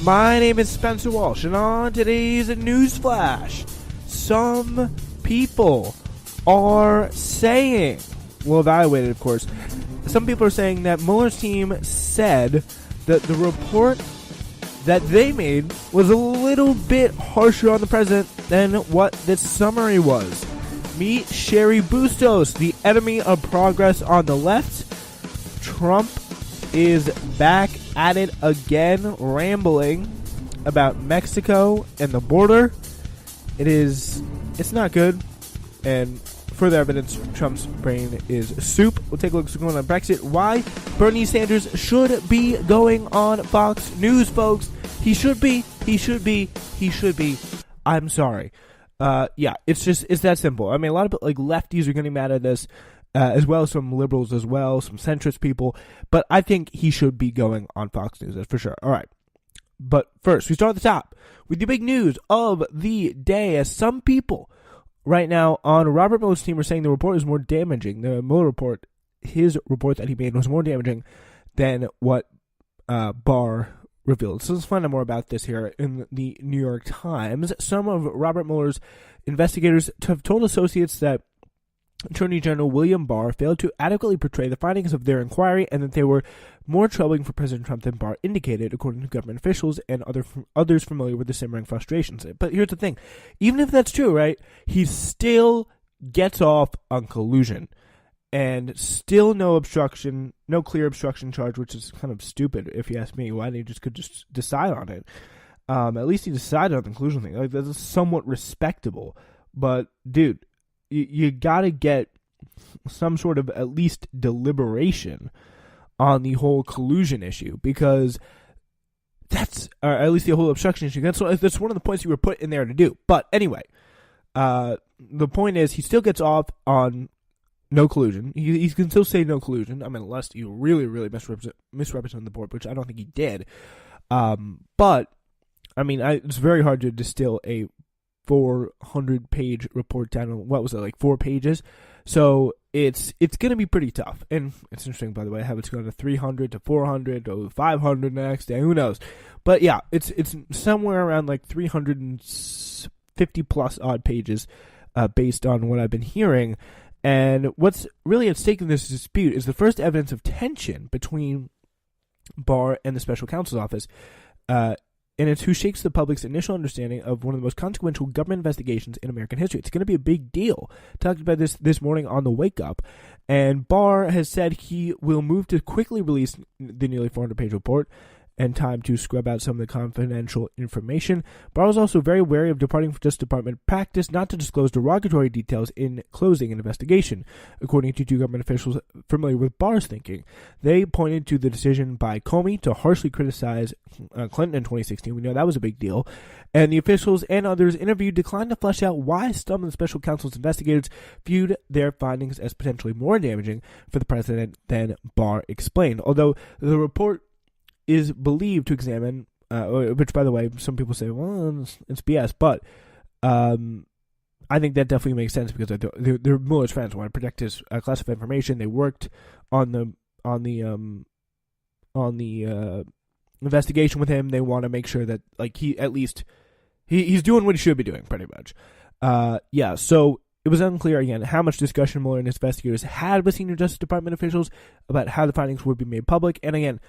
My name is Spencer Walsh, and on today's News Flash, some people are saying, well, evaluated, of course, some people are saying that Mueller's team said that the report that they made was a little bit harsher on the president than what this summary was. Meet Cheri Bustos, the enemy of progress on the left. Trump is back at it again, rambling about Mexico and the border. It's not good, and further evidence Trump's brain is soup. We'll take a look at what's going on in Brexit. Why Bernie Sanders should be going on Fox News, folks. He should be. I'm sorry. It's that simple. I mean, a lot of lefties are getting mad at this, as well as some liberals as well, some centrist people. But I think he should be going on Fox News, that's for sure. All right. But first, we start at the top with the big news of the day, as some people right now on Robert Mueller's team are saying the report is more damaging. The Mueller report, his report that he made, was more damaging than what Barr revealed. So let's find out more about this here in the New York Times. Some of Robert Mueller's investigators have told associates that Attorney General William Barr failed to adequately portray the findings of their inquiry, and that they were more troubling for President Trump than Barr indicated, according to government officials and others familiar with the simmering frustrations. But here's the thing. Even if that's true, right, he still gets off on collusion. And still no obstruction, no clear obstruction charge, which is kind of stupid if you ask me. Why didn't he could just decide on it? At least he decided on the collusion thing. Like, that's somewhat respectable. But, dude, you gotta get some sort of at least deliberation on the whole collusion issue, because that's, or at least the whole obstruction issue. That's one of the points you were put in there to do. But anyway, the point is he still gets off on no collusion. He can still say no collusion. I mean, unless you really, really misrepresent the board, which I don't think he did. But I mean, it's very hard to distill a 400-page report down to, what was it, like 4 pages? So it's going to be pretty tough. And it's interesting, by the way, how it's going to 300 to 400 to 500 next day. Who knows? But yeah, it's somewhere around like 350 plus odd pages, based on what I've been hearing. And what's really at stake in this dispute is the first evidence of tension between Barr and the special counsel's office. And it's who shakes the public's initial understanding of one of the most consequential government investigations in American history. It's going to be a big deal. Talked about this morning on the Wake Up. And Barr has said he will move to quickly release the nearly 400-page report and time to scrub out some of the confidential information. Barr was also very wary of departing from Justice Department practice not to disclose derogatory details in closing an investigation, according to 2 government officials familiar with Barr's thinking. They pointed to the decision by Comey to harshly criticize Clinton in 2016. We know that was a big deal. And the officials and others interviewed declined to flesh out why some of the special counsel's investigators viewed their findings as potentially more damaging for the president than Barr explained. Although the report is believed to examine, which, by the way, some people say, well, it's BS, but I think that definitely makes sense, because they're Mueller's friends, want to protect his classified information. They worked on the investigation with him. They want to make sure that, like, he's doing what he should be doing, pretty much. So it was unclear, again, how much discussion Mueller and his investigators had with senior Justice Department officials about how the findings would be made public. And again,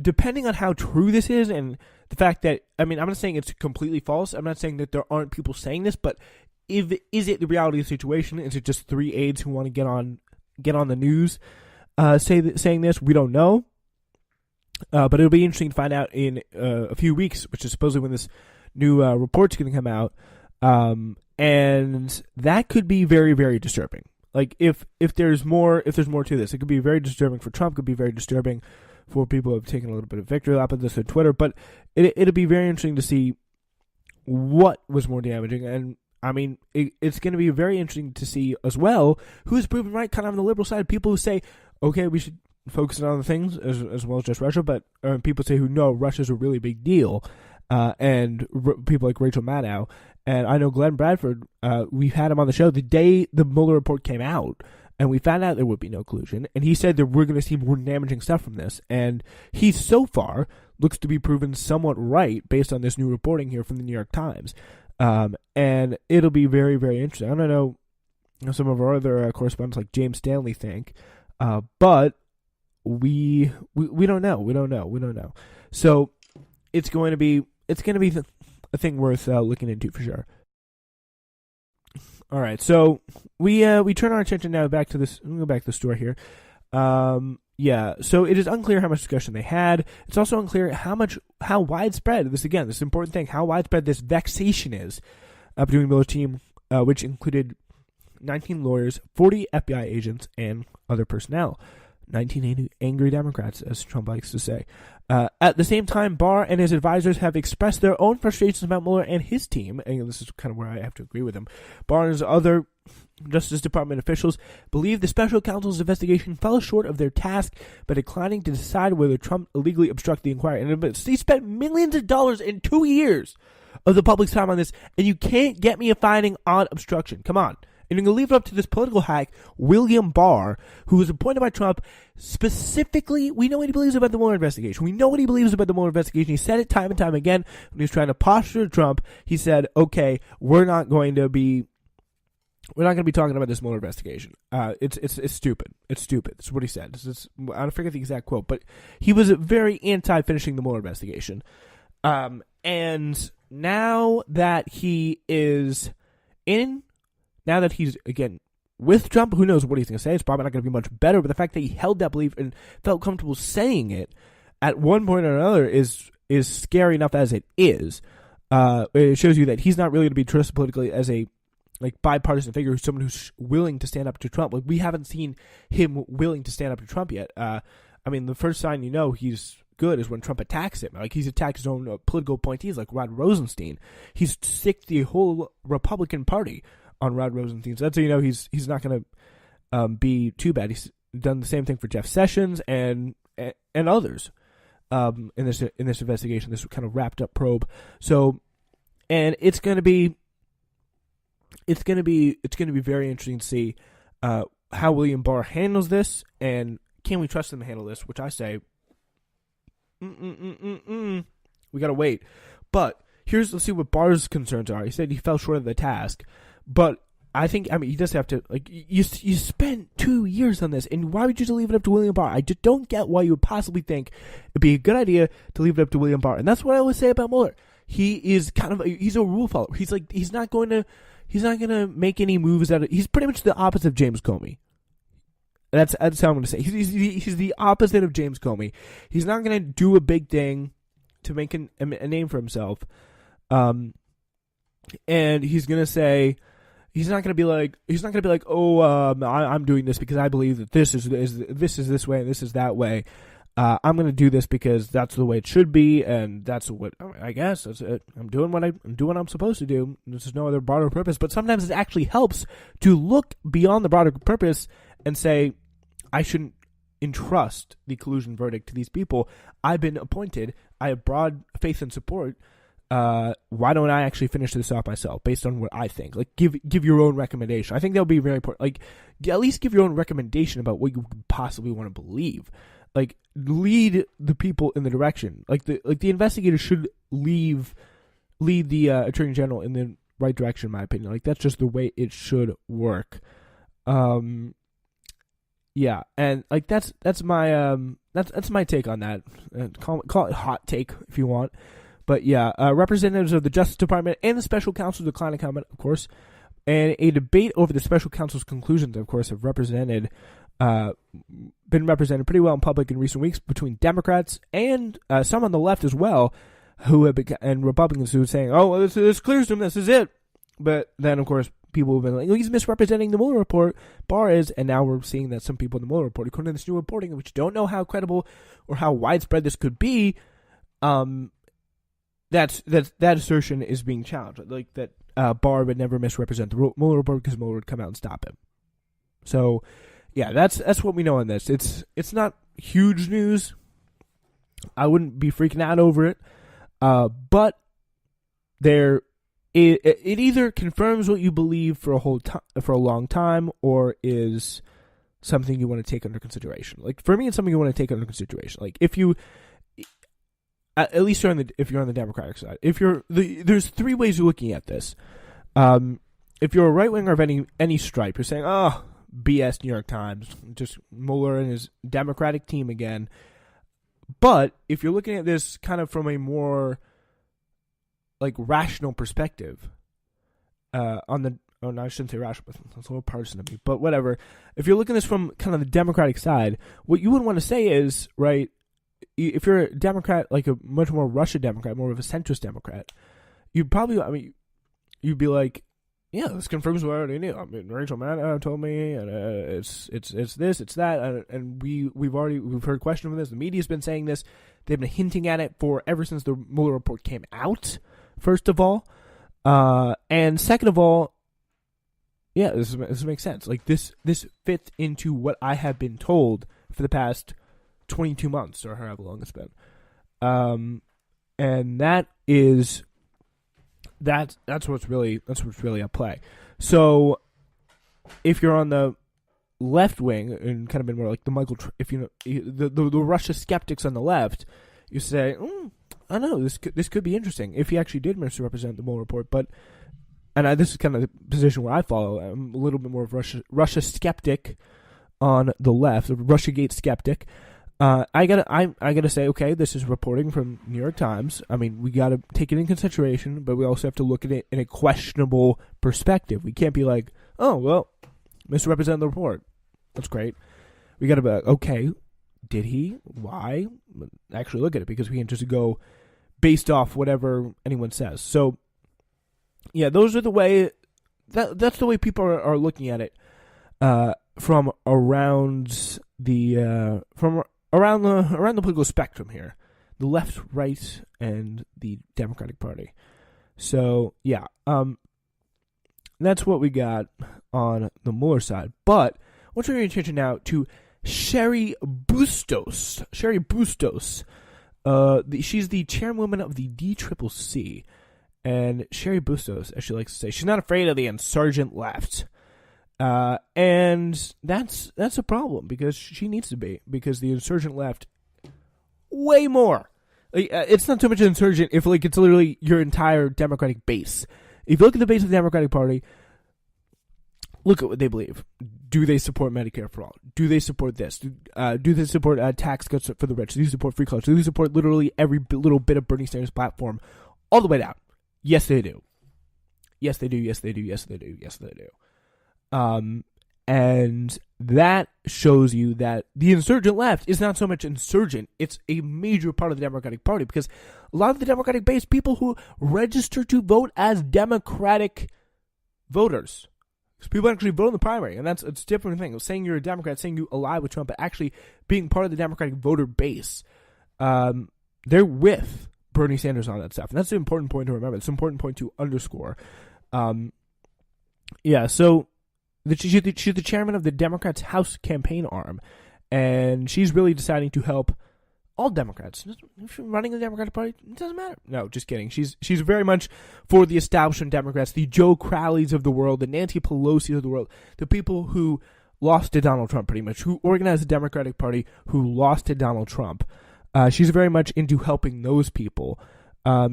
depending on how true this is, and the fact that, I mean, I'm not saying it's completely false. I'm not saying that there aren't people saying this, but is it the reality of the situation? Is it just 3 aides who want to get on the news saying this? We don't know. But it'll be interesting to find out in a few weeks, which is supposedly when this new report's going to come out. And that could be very, very disturbing. Like, if there's more to this, it could be very disturbing for Trump. It could be very disturbing for people who have taken a little bit of victory lap of this on Twitter. But it'll be very interesting to see what was more damaging. And I mean, it's going to be very interesting to see as well who's proven right, kind of on the liberal side. People who say, okay, we should focus on other things as well as just Russia, but people say who know Russia's a really big deal, and people like Rachel Maddow. And I know Glenn Bradford, we've had him on the show the day the Mueller report came out, and we found out there would be no collusion, and he said that we're going to see more damaging stuff from this. And he's so far looks to be proven somewhat right based on this new reporting here from the New York Times. And it'll be very, very interesting. I don't know some of our other correspondents like James Stanley think, but we don't know. We don't know. So it's going to be a thing worth looking into for sure. All right, so we turn our attention now back to this. We'll go back to the story here. So it is unclear how much discussion they had. It's also unclear how widespread this important thing, how widespread this vexation is between Mueller's team, which included 19 lawyers, 40 FBI agents, and other personnel. 19 angry Democrats, as Trump likes to say. At the same time, Barr and his advisors have expressed their own frustrations about Mueller and his team, and this is kind of where I have to agree with him. Barr and his other Justice Department officials believe the special counsel's investigation fell short of their task by declining to decide whether Trump illegally obstructed the inquiry. And they spent millions of dollars in 2 years of the public's time on this, and you can't get me a finding on obstruction. Come on. And you're going to leave it up to this political hack, William Barr, who was appointed by Trump specifically. We know what he believes about the Mueller investigation. We know what he believes about the Mueller investigation. He said it time and time again when he was trying to posture Trump. He said, okay, we're not going to be talking about this Mueller investigation. It's stupid. It's stupid. That's what he said. I don't forget the exact quote, but he was very anti-finishing the Mueller investigation. And now that he is now that he's, again, with Trump, who knows what he's going to say. It's probably not going to be much better, but the fact that he held that belief and felt comfortable saying it at one point or another is scary enough as it is. It shows you that he's not really going to be trusted politically as a bipartisan figure, someone who's willing to stand up to Trump. We haven't seen him willing to stand up to Trump yet. The first sign he's good is when Trump attacks him. He's attacked his own political appointees, like Rod Rosenstein. He's sicked the whole Republican Party on Rod Rosenstein. So that's how you know he's not going to be too bad. He's done the same thing for Jeff Sessions and others in this investigation, this kind of wrapped up probe. So, and it's going to be very interesting to see how William Barr handles this, and can we trust him to handle this? Which I say, we gotta wait. But let's see what Barr's concerns are. He said he fell short of the task, but I think he does have to. You spent 2 years on this, and why would you just leave it up to William Barr? I just don't get why you would possibly think it'd be a good idea to leave it up to William Barr. And that's what I always say about Mueller. He is he's a rule follower. He's not going to make any moves he's pretty much the opposite of James Comey. That's how I'm going to say. He's the opposite of James Comey. He's not going to do a big thing to make a name for himself. And he's going to say, he's not going to be like, I'm doing this because I believe that this is this way and this is that way. I'm going to do this because that's the way it should be, and that's what I guess. That's it. I'm doing what I'm supposed to do. There's no other broader purpose. But sometimes it actually helps to look beyond the broader purpose and say, I shouldn't entrust the collusion verdict to these people. I've been appointed. I have broad faith and support. Why don't I actually finish this off myself based on what I think? Give your own recommendation. I think that would be very important. At least give your own recommendation about what you possibly want to believe. Lead the people in the direction. The investigators should lead the Attorney General in the right direction, in my opinion. That's just the way it should work. Yeah, and that's my take on that. Call it hot take if you want. But yeah, representatives of the Justice Department and the special counsel declined to comment, of course. And a debate over the special counsel's conclusions, of course, have been represented pretty well in public in recent weeks between Democrats and some on the left as well, and Republicans who are saying, "Oh, well, this clears him. This is it." But then, of course, people have been like, "He's misrepresenting the Mueller report." Barr is, and now we're seeing that some people in the Mueller report, according to this new reporting, which don't know how credible or how widespread this could be, that assertion is being challenged. That Barr would never misrepresent the Mueller report because Mueller would come out and stop him. So, yeah, that's what we know on this. It's not huge news. I wouldn't be freaking out over it, but it either confirms what you believe for a long time, or is something you want to take under consideration. For me, it's something you want to take under consideration. at least if you're on the Democratic side. There's three ways you're looking at this. If you're a right winger of any stripe, you're saying, oh, BS New York Times, just Mueller and his Democratic team again. But if you're looking at this kind of from a more like rational perspective, no, I shouldn't say rational, but that's a little partisan to me. But whatever. If you're looking at this from kind of the Democratic side, what you would want to say is, right, if you're a Democrat, like a much more Russia Democrat, more of a centrist Democrat, you'd be like, yeah, this confirms what I already knew. I mean, Rachel Maddow told me, and it's this, it's that, and we've heard questions of this. The media's been saying this. They've been hinting at it ever since the Mueller report came out. First of all, and second of all, yeah, this makes sense. Like this fits into what I have been told for the past 22 months or however long it's been, and that's what's really at play. So if you're on the left wing and kind of been more like the if you know the Russia skeptics on the left, you say, I don't know, this could be interesting if he actually did misrepresent the Mueller report. But this is kind of the position where I follow. I'm a little bit more of Russia skeptic on the left, a Russiagate skeptic. I gotta say, okay, this is reporting from New York Times. I mean, we gotta take it in consideration, but we also have to look at it in a questionable perspective. We can't be like, oh, well, misrepresent the report. That's great. We gotta be like, okay, did he? Why? Actually look at it, because we can't just go based off whatever anyone says. So, yeah, those are the way, that's the way people are looking at it, from around the, around the political spectrum here, the left, right, and the Democratic Party. So yeah, that's what we got on the Mueller side. But I want to turn your attention now to Cheri Bustos. Cheri Bustos, she's the chairwoman of the DCCC, and Cheri Bustos, as she likes to say, she's not afraid of the insurgent left. And that's a problem, because she needs to be, because the insurgent left, way more. It's not so much an insurgent if it's literally your entire Democratic base. If you look at the base of the Democratic Party, look at what they believe. Do they support Medicare for all? Do they support this? Do they support tax cuts for the rich? Do they support free college? Do they support literally every little bit of Bernie Sanders' platform, all the way down? Yes, they do. Yes, they do. Yes, they do. Yes, they do. Yes, they do. And that shows you that the insurgent left is not so much insurgent, it's a major part of the Democratic Party, because a lot of the Democratic base, people who register to vote as Democratic voters, because people actually vote in the primary, and it's a different thing. Saying you're a Democrat, saying you ally with Trump, but actually being part of the Democratic voter base, they're with Bernie Sanders on that stuff, and that's an important point to remember. It's an important point to underscore. Yeah, so she's the chairman of the Democrats' House campaign arm, and she's really deciding to help all Democrats. If you're running the Democratic Party, it doesn't matter. No, just kidding. She's very much for the establishment Democrats, the Joe Crowleys of the world, the Nancy Pelosi's of the world, the people who lost to Donald Trump, pretty much, who organized the Democratic Party, who lost to Donald Trump. She's very much into helping those people.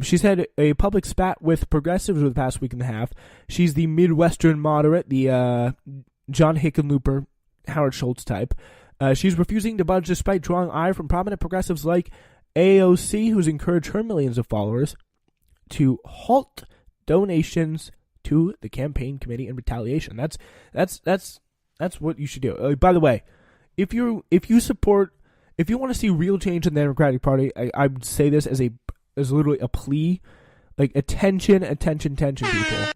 She's had a public spat with progressives over the past week and a half. She's the Midwestern moderate, the John Hickenlooper, Howard Schultz type. She's refusing to budge despite drawing ire from prominent progressives like AOC, who's encouraged her millions of followers to halt donations to the campaign committee in retaliation. That's what you should do. By the way, if you want to see real change in the Democratic Party, I would say this as literally a plea, like attention, people.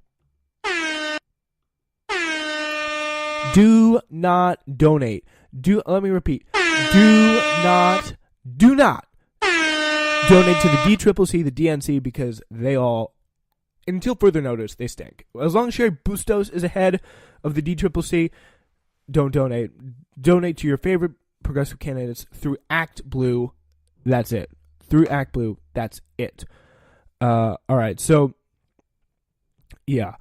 Do not donate. Let me repeat. Do not donate to the DCCC, the DNC, because they all, until further notice, they stink. As long as Cheri Bustos is ahead of the DCCC, don't donate. Donate to your favorite progressive candidates through Act Blue. That's it. Through Act Blue, that's it. All right, so, yeah.